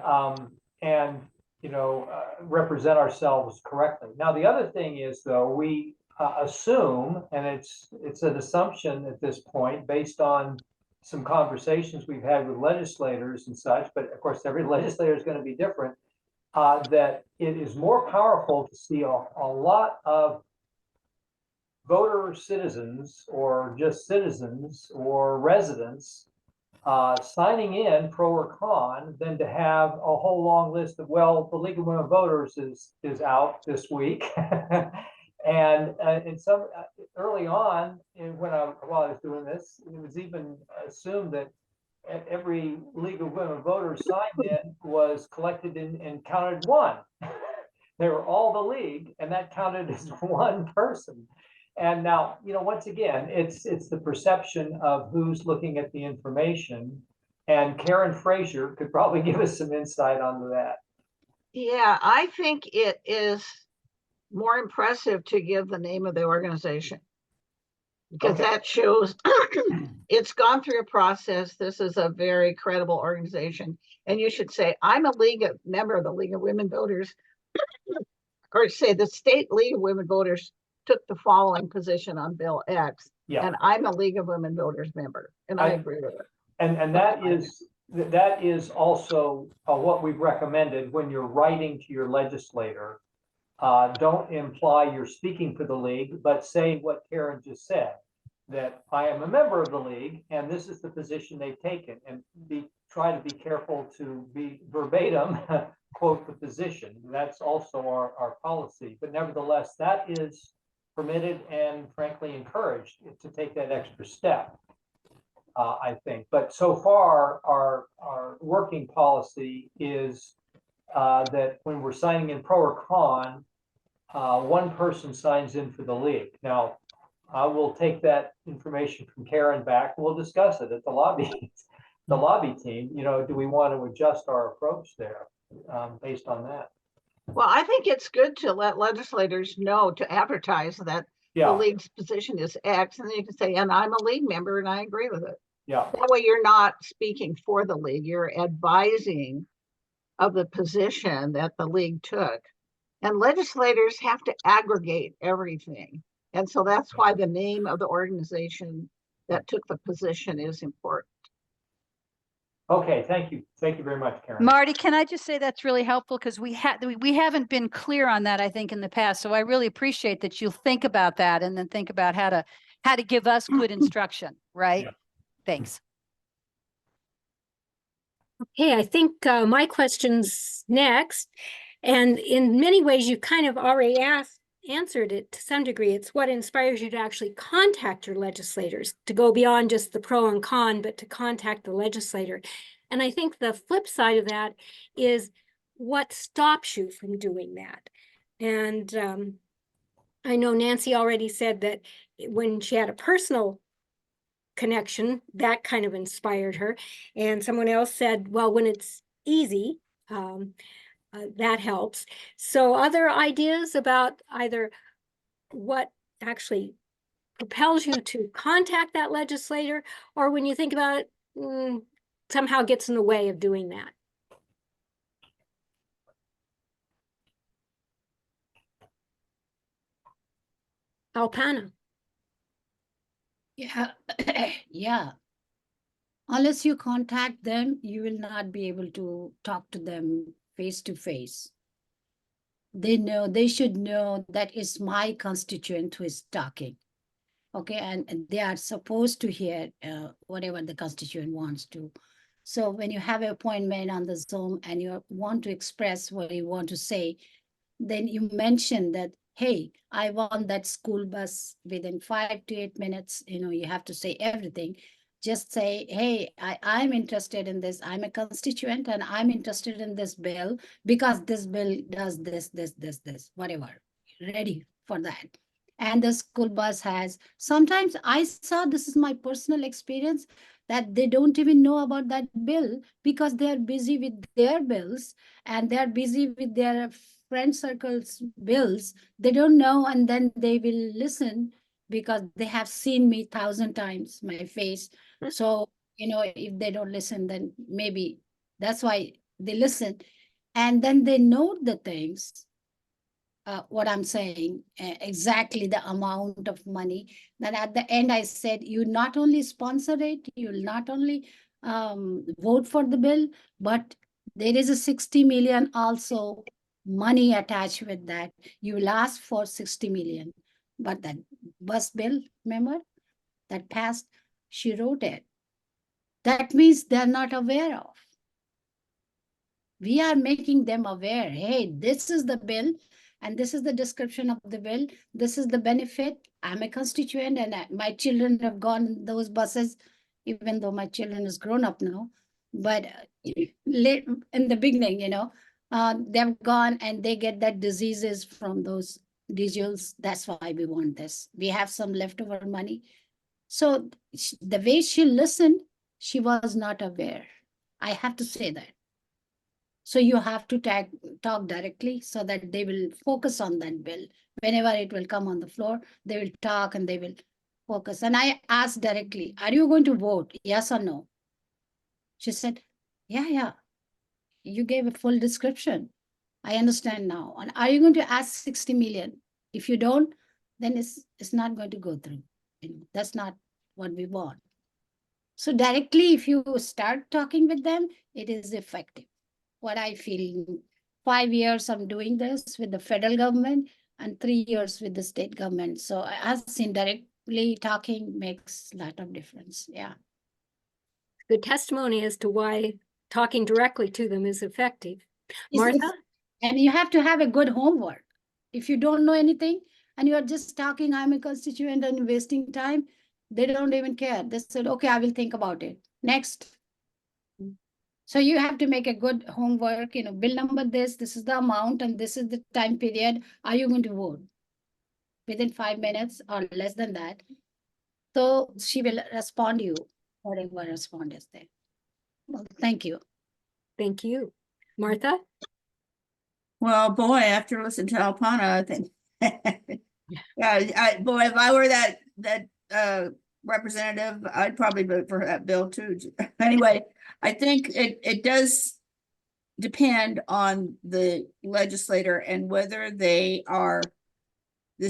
you know, represent ourselves correctly. Now, the other thing is, though, we assume, and it's an assumption at this point based on some conversations we've had with legislators and such, but of course every legislator is going to be different, that it is more powerful to see a lot of voter citizens or just citizens or residents signing in pro or con than to have a whole long list of, well, the League of Women Voters is out this week. And in some early on, while I was doing this, it was even assumed that every League of Women Voters signed in was collected and counted one. They were all the league, and that counted as one person. And now, you know, once again, it's the perception of who's looking at the information. And Karen Frazier could probably give us some insight onto that. Yeah, I think it is more impressive to give the name of the organization, because that shows it's gone through a process. This is a very credible organization. And you should say, I'm a member of the League of Women Voters, or say the State League of Women Voters took the following position on Bill X, and I'm a League of Women Voters member, and I agree with it. And that is also what we've recommended when you're writing to your legislator. don't imply you're speaking for the league, but say what Karen just said, that I am a member of the league and this is the position they've taken, and try to be careful to be verbatim, quote the position. That's also our policy, but nevertheless, that is permitted and frankly encouraged to take that extra step, I think. But so far, our working policy is that when we're signing in pro or con, one person signs in for the league. Now, I will take that information from Karen back. We'll discuss it at the lobby, the lobby team. You know, do we want to adjust our approach there based on that? Well, I think it's good to let legislators know, to advertise that the league's position is X, and then you can say, and I'm a league member and I agree with it. Yeah. That way you're not speaking for the league, you're advising of the position that the league took. And legislators have to aggregate everything. And so that's why the name of the organization that took the position is important. Okay, thank you. Thank you very much, Karen. Marty, can I just say that's really helpful, because we haven't been clear on that, I think, in the past. So I really appreciate that you'll think about that and then think about how to give us good instruction, right? Yeah. Thanks. Okay, I think my question's next. And in many ways, you kind of already answered it to some degree. It's what inspires you to actually contact your legislators, to go beyond just the pro and con, but to contact the legislator. And I think the flip side of that is what stops you from doing that. And I know Nancy already said that when she had a personal connection, that kind of inspired her. And someone else said, well, when it's easy, that helps. So other ideas about either what actually propels you to contact that legislator, or when you think about it, somehow gets in the way of doing that? Alpana. Yeah, yeah. Unless you contact them, you will not be able to talk to them face to face. They should know that it's my constituent who is talking. Okay, and they are supposed to hear whatever the constituent wants to. So when you have an appointment on the Zoom and you want to express what you want to say, then you mention that, hey, I want that school bus within 5 to 8 minutes. You know, you have to say everything. Just say, hey, I'm interested in this. I'm a constituent and I'm interested in this bill because this bill does this, whatever. Ready for that. And the school bus has, sometimes I saw, this is my personal experience, that they don't even know about that bill because they're busy with their bills and they're busy with their friend circle's bills. They don't know, and then they will listen because they have seen me 1,000 times, my face. So, you know, if they don't listen, then maybe that's why they listen. And then they note the things, what I'm saying, exactly the amount of money. Then at the end, I said, you not only sponsor it, you'll not only vote for the bill, but there is a 60 million also money attached with that. You will ask for 60 million. But that bus bill, remember, that passed, she wrote it. That means they're not aware of. We are making them aware, hey, this is the bill, and this is the description of the bill. This is the benefit. I'm a constituent and my children have gone in those buses, even though my children is grown up now. But late in the beginning, you know, they've gone and they get that diseases from those diesels. That's why we want this. We have some leftover money. So the way she listened, she was not aware. I have to say that. So you have to talk directly so that they will focus on that bill. Whenever it will come on the floor, they will talk and they will focus. And I asked directly, are you going to vote? Yes or no? She said, yeah. You gave a full description. I understand now. And are you going to ask 60 million? If you don't, then it's not going to go through. That's not what we want. So directly, if you start talking with them, it is effective. What I feel 5 years I'm doing this with the federal government and 3 years with the state government. So I've seen directly talking makes a lot of difference. Yeah. Good testimony as to why talking directly to them is effective. It's- Martha? and you have to have a good homework. If you don't know anything and you are just talking, I'm a constituent and wasting time, they don't even care. They said, okay, I will think about it. Next. So you have to make a good homework, bill number this is the amount, and this is the time period. Are you going to vote? Within 5 minutes or less than that. So she will respond to you, whatever respond is there. Well, thank you. Thank you. Martha? Well, boy, after listening to Alpana, I think, yeah, boy, if I were that representative, I'd probably vote for that bill too. Anyway, I think it does depend on the legislator and whether this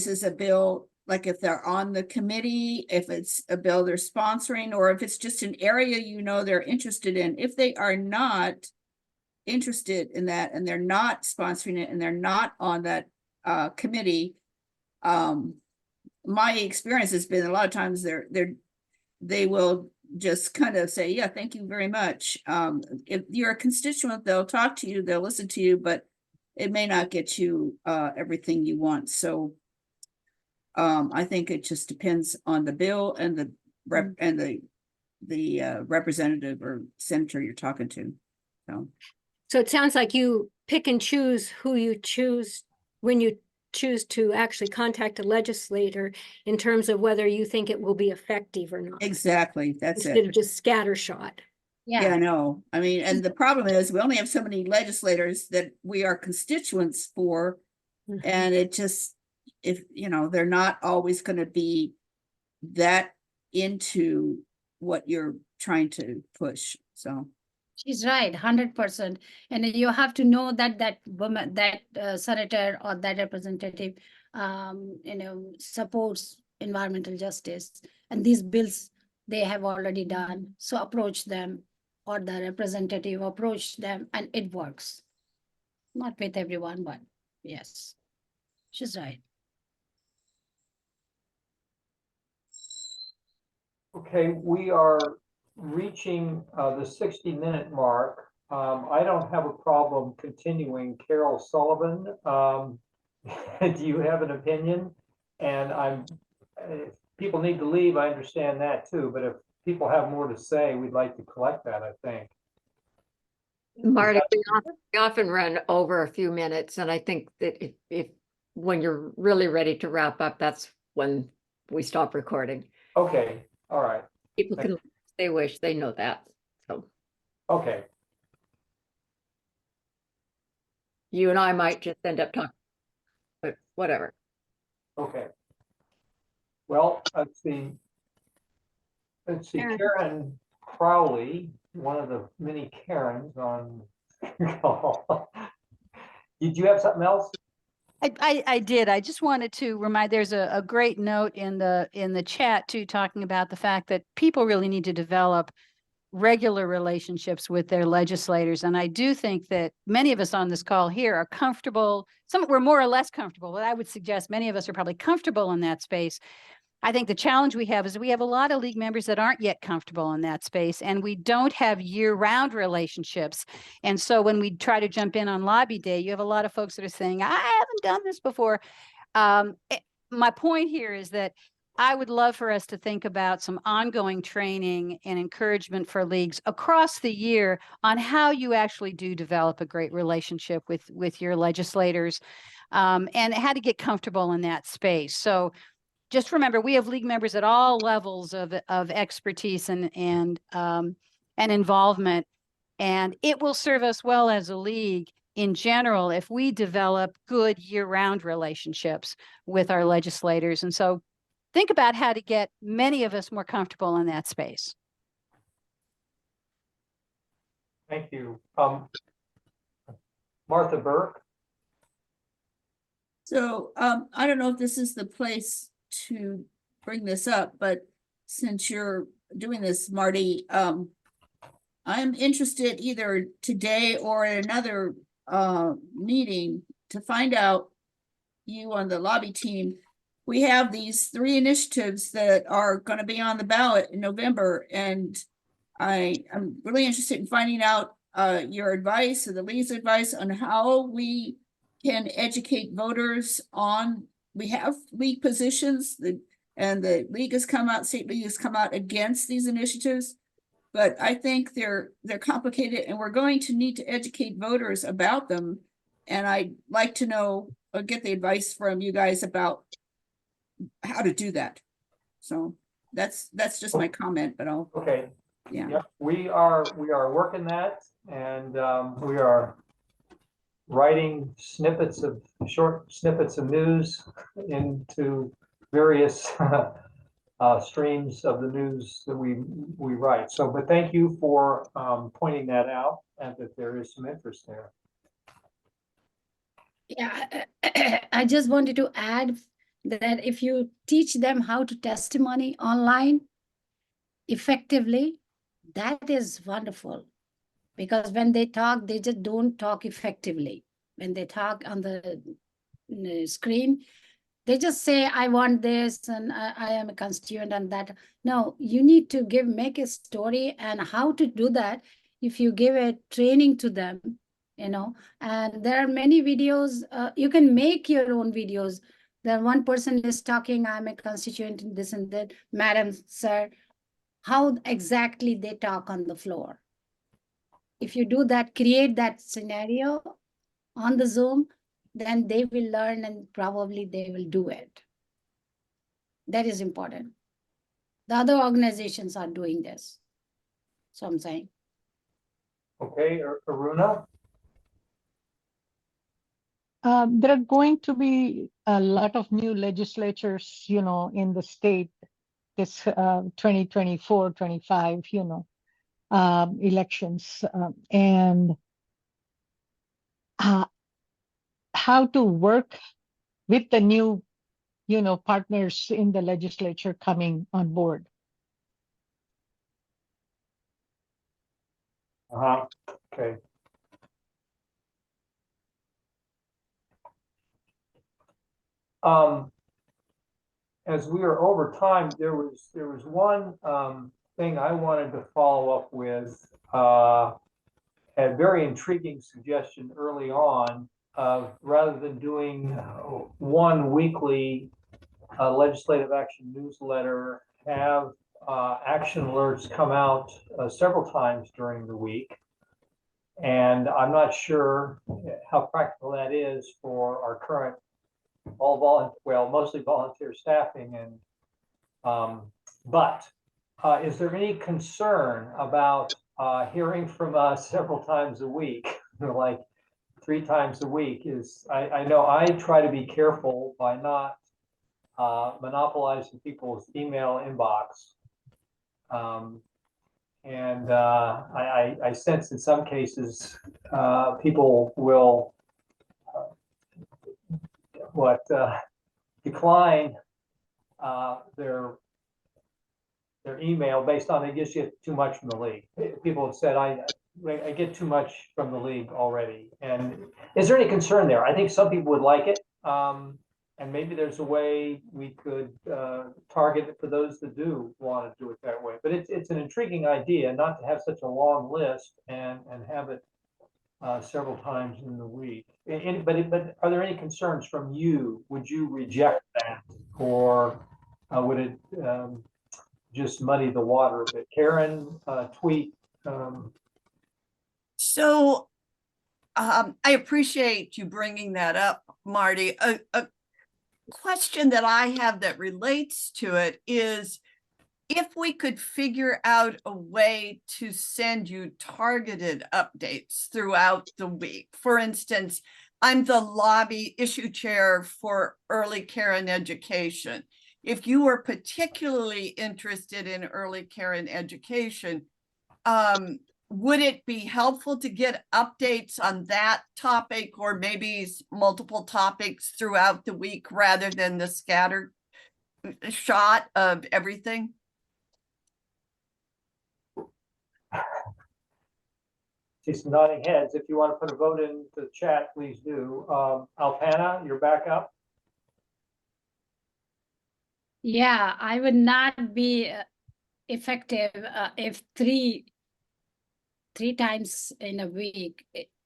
is a bill, like if they're on the committee, if it's a bill they're sponsoring, or if it's just an area they're interested in. If they are not interested in that and they're not sponsoring it and they're not on that committee, my experience has been a lot of times they will just kind of say, yeah, thank you very much. If you're a constituent, they'll talk to you, they'll listen to you, but it may not get you everything you want. So I think it just depends on the bill and the representative or senator you're talking to. So it sounds like you pick and choose who you choose when you choose to actually contact a legislator in terms of whether you think it will be effective or not. Exactly, that's instead it. of just scattershot. Yeah, I know. I mean, and the problem is we only have so many legislators that we are constituents for. And it just, if, they're not always going to be that into what you're trying to push. So. She's right, 100%. And you have to know that woman, that senator or that representative, supports environmental justice. And these bills they have already done. So approach them, or the representative approach them, and it works. Not with everyone, but yes, she's right. Okay, we are reaching the 60-minute mark. I don't have a problem continuing. Carol Sullivan, do you have an opinion? And if people need to leave, I understand that too, but if people have more to say, we'd like to collect that, I think. Marty, we often run over a few minutes, and I think that if when you're really ready to wrap up, that's when we stop recording. Okay, all right. People can, if they wish, they know that. So okay. You and I might just end up talking, but whatever. Okay. Well, let's see. Karen Crowley, one of the many Karens on call. Did you have something else? I did. I just wanted to remind, there's a great note in the chat too, talking about the fact that people really need to develop regular relationships with their legislators. And I do think that many of us on this call here are comfortable. We're more or less comfortable, but I would suggest many of us are probably comfortable in that space. I think the challenge we have is we have a lot of league members that aren't yet comfortable in that space, and we don't have year-round relationships. And so when we try to jump in on lobby day, you have a lot of folks that are saying, I haven't done this before. My point here is that I would love for us to think about some ongoing training and encouragement for leagues across the year on how you actually do develop a great relationship with your legislators, and how to get comfortable in that space. So just remember, we have league members at all levels of expertise and involvement, and it will serve us well as a league in general if we develop good year-round relationships with our legislators. And so think about how to get many of us more comfortable in that space. Thank you. Martha Burke. So I don't know if this is the place to bring this up, but since you're doing this, Marty, I'm interested either today or at another meeting to find out, you on the lobby team, we have these 3 initiatives that are going to be on the ballot in November, and I'm really interested in finding out your advice or the league's advice on how we can educate voters on. We have league positions, and the league has come out, state league has come out against these initiatives, but I think they're complicated, and we're going to need to educate voters about them. And I'd like to know or get the advice from you guys about how to do that. So that's just my comment, but I'll. Okay. Yeah. Yep. We are working that, and we are writing short snippets of news into various streams of the news that we write. So, but thank you for pointing that out, and that there is some interest there. Yeah, I just wanted to add that if you teach them how to testimony online effectively, that is wonderful. Because when they talk, they just don't talk effectively. When they talk on the screen, they just say, I want this, and I am a constituent and that. No, you need to make a story, and how to do that. If you give a training to them, and there are many videos, you can make your own videos. Then one person is talking, I'm a constituent in this and that, madam, sir, how exactly they talk on the floor. If you do that, create that scenario on the Zoom, then they will learn and probably they will do it. That is important. The other organizations are doing this. So I'm saying. Okay, Aruna? There are going to be a lot of new legislatures, in the state this 2024, 25, elections, and how to work with the new, partners in the legislature coming on board. Okay. As we are over time, there was one thing I wanted to follow up with, a very intriguing suggestion early on of, rather than doing one weekly legislative action newsletter, have action alerts come out several times during the week. And I'm not sure how practical that is for our current mostly volunteer staffing, and but is there any concern about hearing from us several times a week, like 3 times a week? I know I try to be careful by not monopolizing people's email inbox, and I sense in some cases people will decline their email based on they just get too much from the league. People have said, I get too much from the league already. And is there any concern there? I think some people would like it. And maybe there's a way we could target it for those that do want to do it that way. But it's an intriguing idea not to have such a long list and have it several times in the week. But are there any concerns from you? Would you reject that, or would it just muddy the water a bit? Karen, tweet. So I appreciate you bringing that up, Marty. A question that I have that relates to it is, if we could figure out a way to send you targeted updates throughout the week. For instance, I'm the lobby issue chair for early care and education. If you were particularly interested in early care and education, would it be helpful to get updates on that topic, or maybe multiple topics throughout the week rather than the scattered shot of everything? See some nodding heads. If you want to put a vote in the chat, please do. Alpana, you're back up. Yeah, I would not be effective if three times in a week,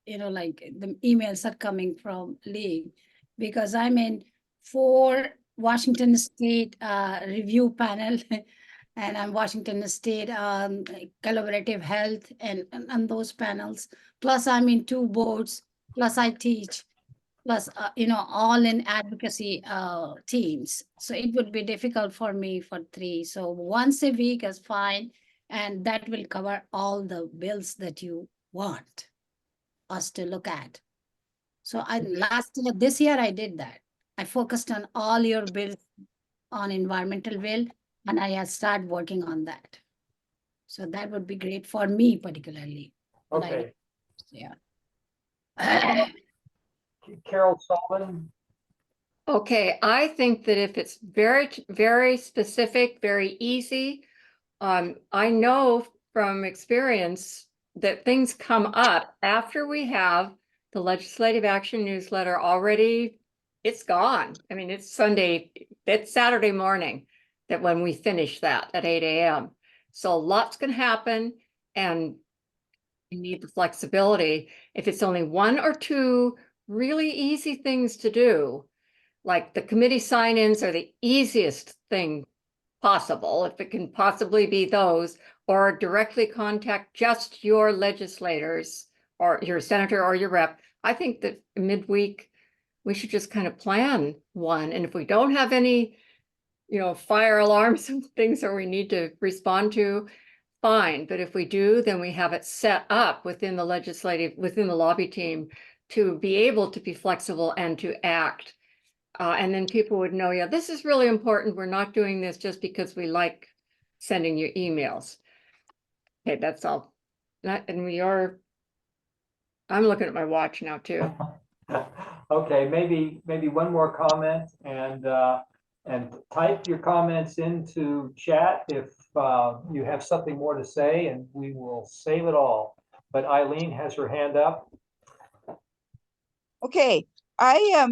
like the emails are coming from league, because I'm in 4 Washington State review panel and I'm Washington State collaborative health and on those panels. Plus I'm in 2 boards, plus I teach, plus, all in advocacy teams. So it would be difficult for me for 3. So once a week is fine. And that will cover all the bills that you want us to look at. So this year I did that. I focused on all your bills on environmental bill, and I have started working on that. So that would be great for me particularly. Okay. Yeah. Carol Sullivan. Okay, I think that if it's very, very specific, very easy, I know from experience that things come up after we have the legislative action newsletter already, it's gone. I mean, it's Saturday morning that when we finish that at 8 a.m. So lots can happen and you need the flexibility. If it's only 1 or 2 really easy things to do, like the committee sign-ins are the easiest thing possible, if it can possibly be those, or directly contact just your legislators or your senator or your rep. I think that midweek, we should just kind of plan one. And if we don't have any, fire alarms and things that we need to respond to, fine. But if we do, then we have it set up within the lobby team to be able to be flexible and to act. And then people would know, yeah, this is really important. We're not doing this just because we like sending you emails. Okay, that's all. I'm looking at my watch now too. Okay, maybe one more comment, and type your comments into chat if you have something more to say, and we will save it all. But Eileen has her hand up. Okay, I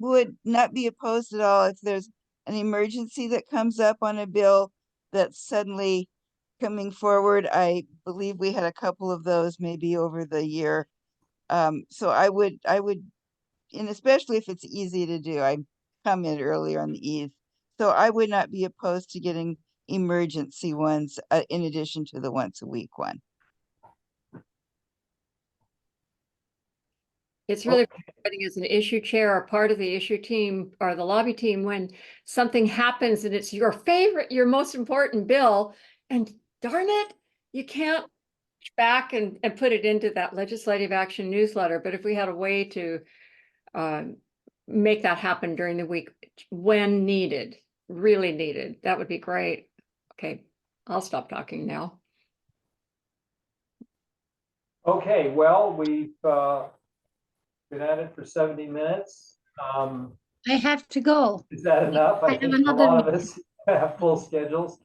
would not be opposed at all if there's an emergency that comes up on a bill that's suddenly coming forward. I believe we had a couple of those maybe over the year. So I would, and especially if it's easy to do, I commented earlier on the ease. So I would not be opposed to getting emergency ones in addition to the once a week one. It's really frustrating as an issue chair or part of the issue team or the lobby team when something happens and it's your favorite, your most important bill, and darn it, you can't reach back and put it into that legislative action newsletter. But if we had a way to make that happen during the week when needed, really needed, that would be great. Okay, I'll stop talking now. Okay, well, we've been at it for 70 minutes. I have to go. Is that enough? I think a lot of us have full schedules.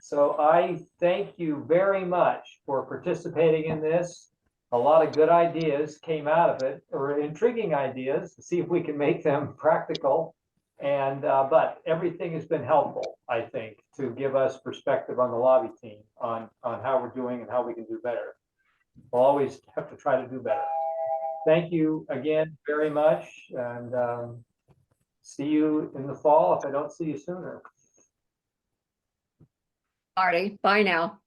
So I thank you very much for participating in this. A lot of good ideas came out of it, or intriguing ideas, to see if we can make them practical. And but everything has been helpful, I think, to give us perspective on the lobby team on how we're doing and how we can do better. We'll always have to try to do better. Thank you again very much, and see you in the fall if I don't see you sooner. Marty, bye now.